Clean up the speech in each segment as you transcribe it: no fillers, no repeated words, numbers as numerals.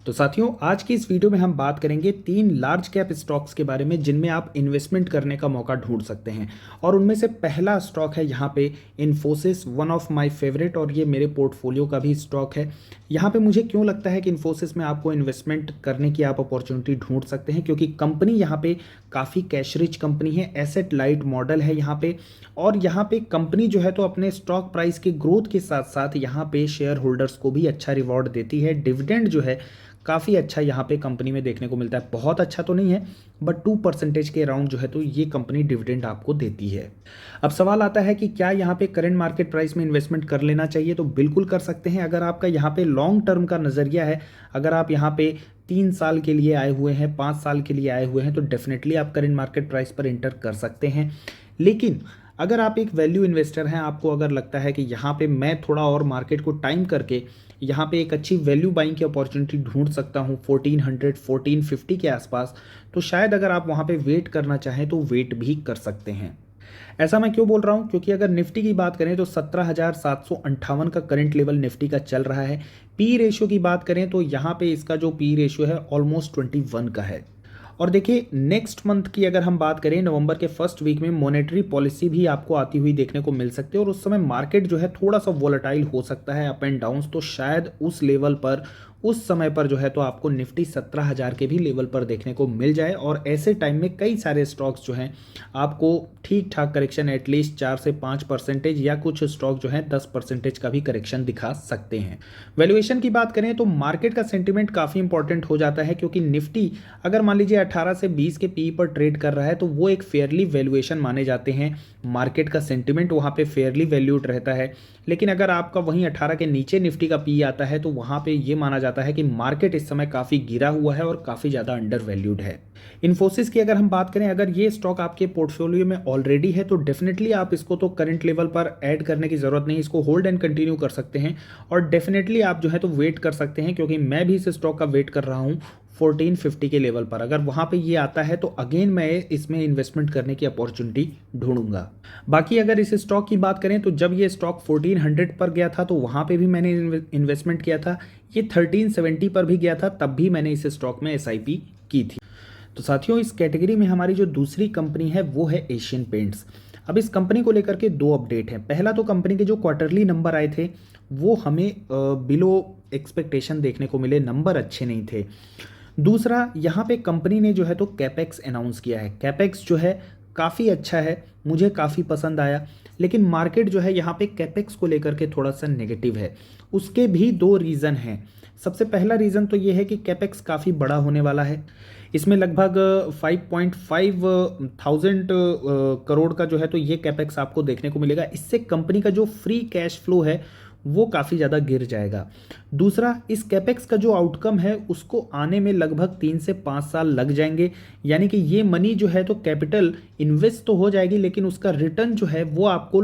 तो साथियों, आज की इस वीडियो में हम बात करेंगे 3 लार्ज कैप स्टॉक्स के बारे में जिनमें आप इन्वेस्टमेंट करने का मौका ढूंढ सकते हैं। और उनमें से पहला स्टॉक है यहाँ पे Infosys, one of my favourite, और ये मेरे पोर्टफोलियो का भी स्टॉक है। यहाँ पे मुझे क्यों लगता है कि इन्फोसिस में आपको इन्वेस्टमेंट करने की आप अपॉर्चुनिटी ढूंढ सकते हैं, क्योंकि कंपनी यहाँ पे काफ़ी कैश रिच कंपनी है, एसेट लाइट मॉडल है यहाँ पे। और यहाँ पे कंपनी जो है तो अपने स्टॉक प्राइस के ग्रोथ के साथ साथ यहाँ पे शेयर होल्डर्स को भी अच्छा रिवॉर्ड देती है। डिविडेंड जो है काफ़ी अच्छा यहाँ पे कंपनी में देखने को मिलता है। बहुत अच्छा तो नहीं है, बट 2% के अराउंड जो है तो ये कंपनी डिविडेंड आपको देती है। अब सवाल आता है कि क्या यहाँ पे करंट मार्केट प्राइस में इन्वेस्टमेंट कर लेना चाहिए? तो बिल्कुल कर सकते हैं। अगर आपका यहाँ पे लॉन्ग टर्म का नज़रिया है, अगर आप यहाँ पे 3 साल के लिए आए हुए हैं, 5 साल के लिए आए हुए हैं, तो डेफिनेटली आप करंट मार्केट प्राइस पर इंटर कर सकते हैं। लेकिन अगर आप एक वैल्यू इन्वेस्टर हैं, आपको अगर लगता है कि यहाँ पे मैं थोड़ा और मार्केट को टाइम करके यहाँ पे एक अच्छी वैल्यू बाइंग की अपॉर्चुनिटी ढूंढ सकता हूँ 1400 1450 के आसपास, तो शायद अगर आप वहाँ पे वेट करना चाहें तो वेट भी कर सकते हैं। ऐसा मैं क्यों बोल रहा हूँ? क्योंकि अगर निफ्टी की बात करें तो 17,758 का करंट लेवल निफ्टी का चल रहा है। पी रेशियो की बात करें तो यहाँ पे इसका जो पी रेशियो है ऑलमोस्ट 21 का है। और देखिए, नेक्स्ट मंथ की अगर हम बात करें, नवंबर के फर्स्ट वीक में मॉनेटरी पॉलिसी भी आपको आती हुई देखने को मिल सकती है, और उस समय मार्केट जो है थोड़ा सा वोलेटाइल हो सकता है, अप एंड डाउन्स। तो शायद उस लेवल पर, उस समय पर जो है तो आपको निफ्टी 17,000 के भी लेवल पर देखने को मिल जाए। और ऐसे टाइम में कई सारे स्टॉक्स जो हैं आपको ठीक ठाक करेक्शन एटलीस्ट 4 से 5%, या कुछ स्टॉक जो है 10% का भी करेक्शन दिखा सकते हैं। वैल्यूएशन की बात करें तो मार्केट का सेंटिमेंट काफ़ी इंपॉर्टेंट हो जाता है, क्योंकि निफ्टी अगर मान लीजिए 18 से 20 के पी पर ट्रेड कर रहा है तो वो एक फेयरली वैल्यूएशन माने जाते हैं। मार्केट का सेंटिमेंट वहाँ पे फेयरली वैल्यूड रहता है। लेकिन अगर आपका वहीं 18 के नीचे निफ्टी का पी आता है तो वहाँ पे ये माना जाता है कि मार्केट इस समय काफ़ी गिरा हुआ है और काफ़ी ज़्यादा अंडर वैल्यूड है। इन्फोसिस की अगर हम बात करें, अगर ये स्टॉक आपके पोर्टफोलियो में ऑलरेडी है तो डेफिनेटली आप इसको तो करंट लेवल पर ऐड करने की ज़रूरत नहीं, इसको होल्ड एंड कंटिन्यू कर सकते हैं। और डेफिनेटली आप जो है तो वेट कर सकते हैं, क्योंकि मैं भी इस स्टॉक का वेट कर रहा हूँ 1450 के लेवल पर। अगर वहाँ पे ये आता है तो अगेन मैं इसमें इन्वेस्टमेंट करने की अपॉर्चुनिटी ढूंढूंगा। बाकी अगर इस स्टॉक की बात करें तो जब ये स्टॉक 1400 पर गया था तो वहाँ पे भी मैंने इन्वेस्टमेंट किया था। ये 1370 पर भी गया था, तब भी मैंने इस स्टॉक में एसआईपी की थी। तो साथियों, इस कैटेगरी में हमारी जो दूसरी कंपनी है वो है एशियन पेंट्स। अब इस कंपनी को लेकर के 2 अपडेट हैं। पहला तो कंपनी के जो क्वार्टरली नंबर आए थे वो हमें बिलो एक्सपेक्टेशन देखने को मिले, नंबर अच्छे नहीं थे। दूसरा, यहाँ पे कंपनी ने जो है तो कैपेक्स अनाउंस किया है। कैपेक्स जो है काफ़ी अच्छा है, मुझे काफ़ी पसंद आया। लेकिन मार्केट जो है यहाँ पे कैपेक्स को लेकर के थोड़ा सा नेगेटिव है। उसके भी 2 रीज़न हैं। सबसे पहला रीज़न तो ये है कि कैपेक्स काफ़ी बड़ा होने वाला है। इसमें लगभग 5.5 थाउजेंड करोड़ का जो है तो ये कैपेक्स आपको देखने को मिलेगा। इससे कंपनी का जो फ्री कैश फ्लो है वो काफ़ी ज़्यादा गिर जाएगा। दूसरा, इस कैपेक्स का जो आउटकम है उसको आने में लगभग 3 से 5 साल लग जाएंगे। यानी कि ये मनी जो है तो कैपिटल इन्वेस्ट तो हो जाएगी, लेकिन उसका रिटर्न जो है वो आपको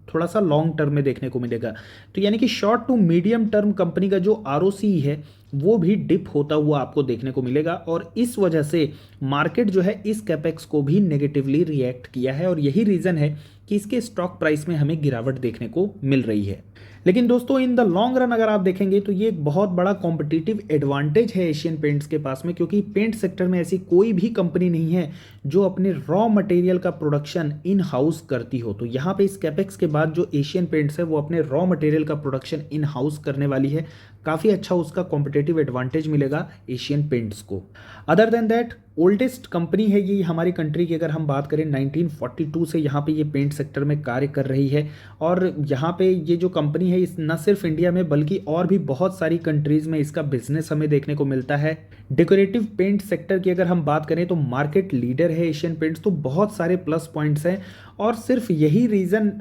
थोड़ा सा लॉन्ग टर्म में देखने को मिलेगा। तो यानी कि short to medium term company का जो आरओसी है वो भी डिप होता हुआ आपको देखने को मिलेगा। और इस वजह से मार्केट जो है इस कैपेक्स को भी नेगेटिवली रिएक्ट किया है, और यही रीज़न है कि इसके स्टॉक प्राइस में हमें गिरावट देखने को मिल रही है। लेकिन दोस्तों, इन द लॉन्ग रन अगर आप देखेंगे तो ये एक बहुत बड़ा कॉम्पिटिटिव एडवांटेज है एशियन पेंट्स के पास में, क्योंकि पेंट सेक्टर में ऐसी कोई भी कंपनी नहीं है जो अपने रॉ मटेरियल का प्रोडक्शन इन हाउस करती हो। तो यहाँ पे इस कैपेक्स के बाद जो एशियन पेंट्स है वो अपने रॉ मटेरियल का प्रोडक्शन इन हाउस करने वाली है। काफ़ी अच्छा उसका कॉम्पिटिटिव एडवांटेज मिलेगा एशियन पेंट्स को। Other than that, oldest company है ये हमारी कंट्री की। अगर हम बात करें 1942 से यहाँ पे ये पेंट सेक्टर में कार्य कर रही है। और यहाँ पे ये जो कंपनी है इस न सिर्फ इंडिया में बल्कि और भी बहुत सारी कंट्रीज़ में इसका बिजनेस हमें देखने को मिलता है। डेकोरेटिव पेंट सेक्टर की अगर हम बात करें तो मार्केट लीडर है एशियन पेंट्स। तो बहुत सारे प्लस पॉइंट्स हैं, और सिर्फ यही रीज़न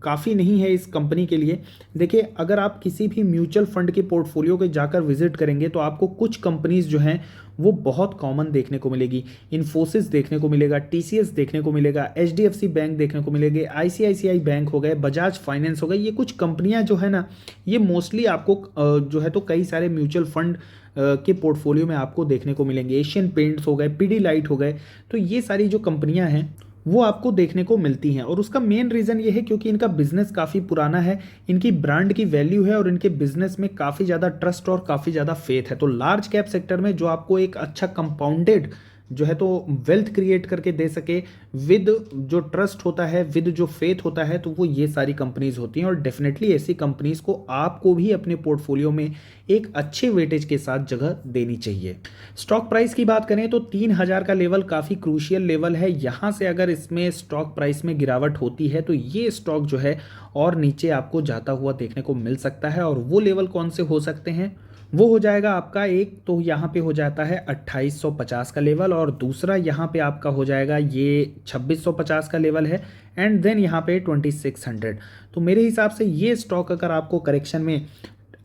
काफ़ी नहीं है इस कंपनी के लिए। देखिए, अगर आप किसी भी म्यूचुअल फंड के पोर्टफोलियो के जाकर विजिट करेंगे तो आपको कुछ कंपनीज जो हैं वो बहुत कॉमन देखने को मिलेगी। इन्फोसिस देखने को मिलेगा, टीसीएस देखने को मिलेगा, एचडीएफसी बैंक देखने को मिलेंगे, आईसीआईसीआई बैंक हो गए, बजाज फाइनेंस हो गए। ये कुछ कंपनियां जो है ना, ये मोस्टली आपको जो है तो कई सारे म्यूचुअल फंड के पोर्टफोलियो में आपको देखने को मिलेंगे। एशियन पेंट्स हो गए, पीडी लाइट हो गए। तो ये सारी जो कंपनियां हैं वो आपको देखने को मिलती हैं। और उसका मेन रीज़न ये है क्योंकि इनका बिजनेस काफ़ी पुराना है, इनकी ब्रांड की वैल्यू है और इनके बिजनेस में काफ़ी ज़्यादा ट्रस्ट और काफ़ी ज़्यादा फेथ है। तो लार्ज कैप सेक्टर में जो आपको एक अच्छा कंपाउंडेड जो है तो वेल्थ क्रिएट करके दे सके विद जो ट्रस्ट होता है, विद जो फेथ होता है, तो वो ये सारी कंपनीज होती हैं। और डेफिनेटली ऐसी कंपनीज को आपको भी अपने पोर्टफोलियो में एक अच्छे वेटेज के साथ जगह देनी चाहिए। स्टॉक प्राइस की बात करें तो 3000 का लेवल काफ़ी क्रूशियल लेवल है। यहाँ से अगर इसमें स्टॉक प्राइस में गिरावट होती है तो ये स्टॉक जो है और नीचे आपको जाता हुआ देखने को मिल सकता है। और वो लेवल कौन से हो सकते हैं, वो हो जाएगा आपका एक तो यहाँ पे हो जाता है 2850 का लेवल, और दूसरा यहाँ पे आपका हो जाएगा ये 2650 का लेवल है, एंड देन यहाँ पे 2600। तो मेरे हिसाब से ये स्टॉक अगर आपको करेक्शन में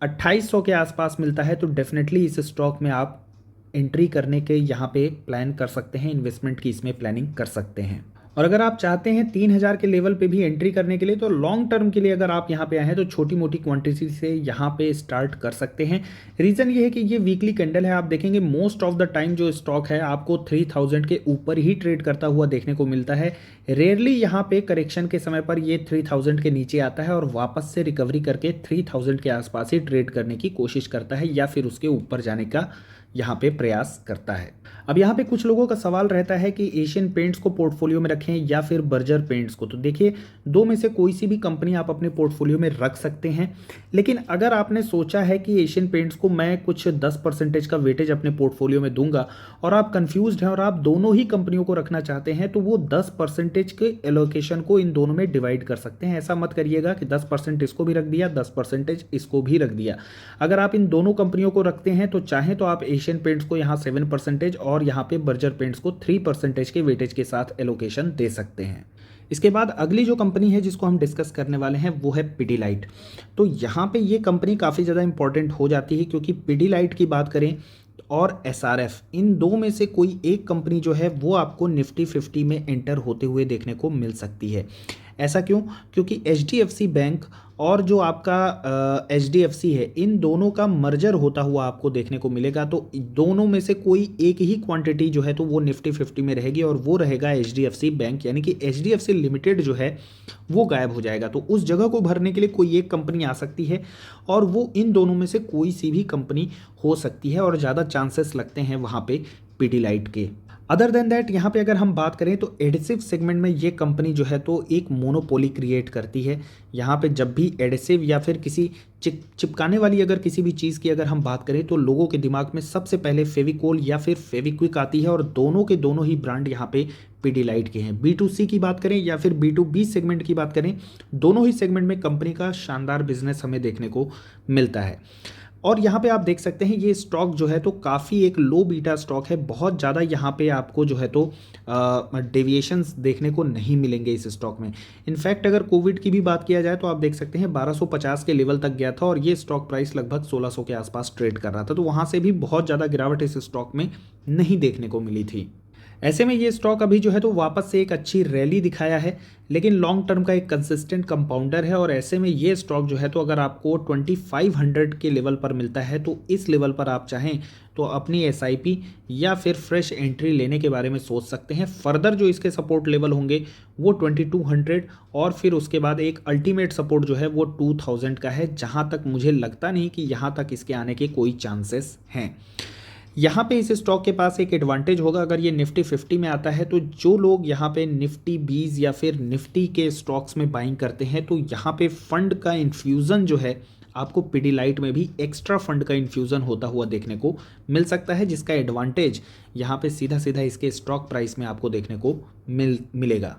2800 के आसपास मिलता है तो डेफिनेटली इस स्टॉक में आप एंट्री करने के यहाँ पे प्लान कर सकते हैं, इन्वेस्टमेंट की इसमें प्लानिंग कर सकते हैं। और अगर आप चाहते हैं 3000 के लेवल पे भी एंट्री करने के लिए तो लॉन्ग टर्म के लिए अगर आप यहाँ पे आए हैं तो छोटी मोटी क्वांटिटी से यहाँ पे स्टार्ट कर सकते हैं। रीज़न ये है कि ये वीकली कैंडल है, आप देखेंगे मोस्ट ऑफ द टाइम जो स्टॉक है आपको 3000 के ऊपर ही ट्रेड करता हुआ देखने को मिलता है। रेयरली यहाँ पे करेक्शन के समय पर ये 3000 के नीचे आता है और वापस से रिकवरी करके 3000 के आसपास ही ट्रेड करने की कोशिश करता है या फिर उसके ऊपर जाने का यहाँ पे प्रयास करता है। अब यहाँ पे कुछ लोगों का सवाल रहता है कि एशियन पेंट्स को पोर्टफोलियो में रखें या फिर बर्जर पेंट्स को। तो देखिए, दो में से कोई सी भी कंपनी आप अपने पोर्टफोलियो में रख सकते हैं। लेकिन अगर आपने सोचा है कि एशियन पेंट्स को मैं कुछ 10% का वेटेज अपने पोर्टफोलियो में दूंगा और आप कंफ्यूज्ड हैं और आप दोनों ही कंपनियों को रखना चाहते हैं, तो वो 10% के एलोकेशन को इन दोनों में डिवाइड कर सकते हैं। ऐसा मत करिएगा कि 10% इसको भी रख दिया, 10% इसको भी रख दिया। अगर आप इन दोनों कंपनियों को रखते हैं तो चाहे तो आप एशियन पेंट्स को यहाँ 7% और यहाँ पे बर्जर पेंट्स को 3% के वेटेज के साथ एलोकेशन दे सकते हैं। इसके बाद अगली जो कंपनी है जिसको हम डिस्कस करने वाले हैं वो है पिडीलाइट। तो यहाँ पे ये कंपनी काफ़ी ज़्यादा इंपॉर्टेंट हो जाती है क्योंकि पिडीलाइट की बात करें और एसआरएफ, इन दो में से कोई एक कंपनी जो है वो आपको निफ्टी 50 में एंटर होते हुए देखने को मिल सकती है। ऐसा क्यों? क्योंकि एचडीएफसी बैंक और जो आपका एचडीएफसी है, इन दोनों का मर्जर होता हुआ आपको देखने को मिलेगा। तो दोनों में से कोई एक ही क्वांटिटी जो है तो वो निफ्टी 50 में रहेगी और वो रहेगा एचडीएफसी बैंक, यानी कि एचडीएफसी लिमिटेड जो है वो गायब हो जाएगा। तो उस जगह को भरने के लिए कोई एक कंपनी आ सकती है और वो इन दोनों में से कोई सी भी कंपनी हो सकती है और ज़्यादा चांसेस लगते हैं वहाँ पे पिडीलाइट के। अदर देन दैट यहाँ पे अगर हम बात करें तो एडिसिव सेगमेंट में ये कंपनी जो है तो एक मोनोपोली क्रिएट करती है। यहाँ पे जब भी एडिसिव या फिर किसी चिपकाने वाली अगर किसी भी चीज़ की अगर हम बात करें तो लोगों के दिमाग में सबसे पहले फेविकोल या फिर फेविक्विक आती है और दोनों के दोनों ही ब्रांड यहाँ पे पिडीलाइट के हैं। B2C की बात करें या फिर B2B सेगमेंट की बात करें, दोनों ही सेगमेंट में कंपनी का शानदार बिजनेस हमें देखने को मिलता है। और यहाँ पे आप देख सकते हैं ये स्टॉक जो है तो काफ़ी एक लो बीटा स्टॉक है, बहुत ज़्यादा यहाँ पे आपको जो है तो डेविएशंस देखने को नहीं मिलेंगे इस स्टॉक में। इनफैक्ट अगर कोविड की भी बात किया जाए तो आप देख सकते हैं 1250 के लेवल तक गया था और ये स्टॉक प्राइस लगभग 1600 के आसपास ट्रेड कर रहा था। तो वहाँ से भी बहुत ज़्यादा गिरावट इस स्टॉक में नहीं देखने को मिली थी। ऐसे में ये स्टॉक अभी जो है तो वापस से एक अच्छी रैली दिखाया है, लेकिन लॉन्ग टर्म का एक कंसिस्टेंट कंपाउंडर है। और ऐसे में ये स्टॉक जो है तो अगर आपको 2500 के लेवल पर मिलता है तो इस लेवल पर आप चाहें तो अपनी एसआईपी या फिर फ्रेश एंट्री लेने के बारे में सोच सकते हैं। फर्दर जो इसके सपोर्ट लेवल होंगे वो 2200 और फिर उसके बाद एक अल्टीमेट सपोर्ट जो है वो 2000 का है, जहाँ तक मुझे लगता नहीं कि यहाँ तक इसके आने के कोई चांसेस हैं। यहाँ पे इस स्टॉक के पास एक एडवांटेज होगा, अगर ये निफ्टी 50 में आता है तो जो लोग यहाँ पे निफ्टी 20 या फिर निफ्टी के स्टॉक्स में बाइंग करते हैं तो यहाँ पे फंड का इन्फ्यूज़न जो है आपको पिडीलाइट में भी एक्स्ट्रा फंड का इन्फ्यूज़न होता हुआ देखने को मिल सकता है, जिसका एडवांटेज यहाँ पे सीधा सीधा इसके स्टॉक प्राइस में आपको देखने को मिलेगा।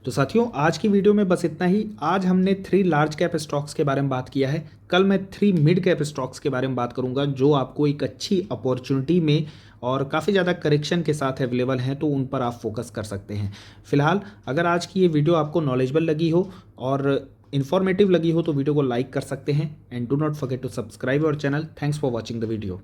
तो साथियों, आज की वीडियो में बस इतना ही। आज हमने 3 लार्ज कैप स्टॉक्स के बारे में बात किया है। कल मैं 3 मिड कैप स्टॉक्स के बारे में बात करूंगा जो आपको एक अच्छी अपॉर्चुनिटी में और काफ़ी ज़्यादा करेक्शन के साथ अवेलेबल हैं, तो उन पर आप फोकस कर सकते हैं। फिलहाल अगर आज की ये वीडियो आपको नॉलेजेबल लगी हो और इन्फॉर्मेटिव लगी हो तो वीडियो को लाइक कर सकते हैं and do not forget to subscribe our channel. Thanks for watching the video.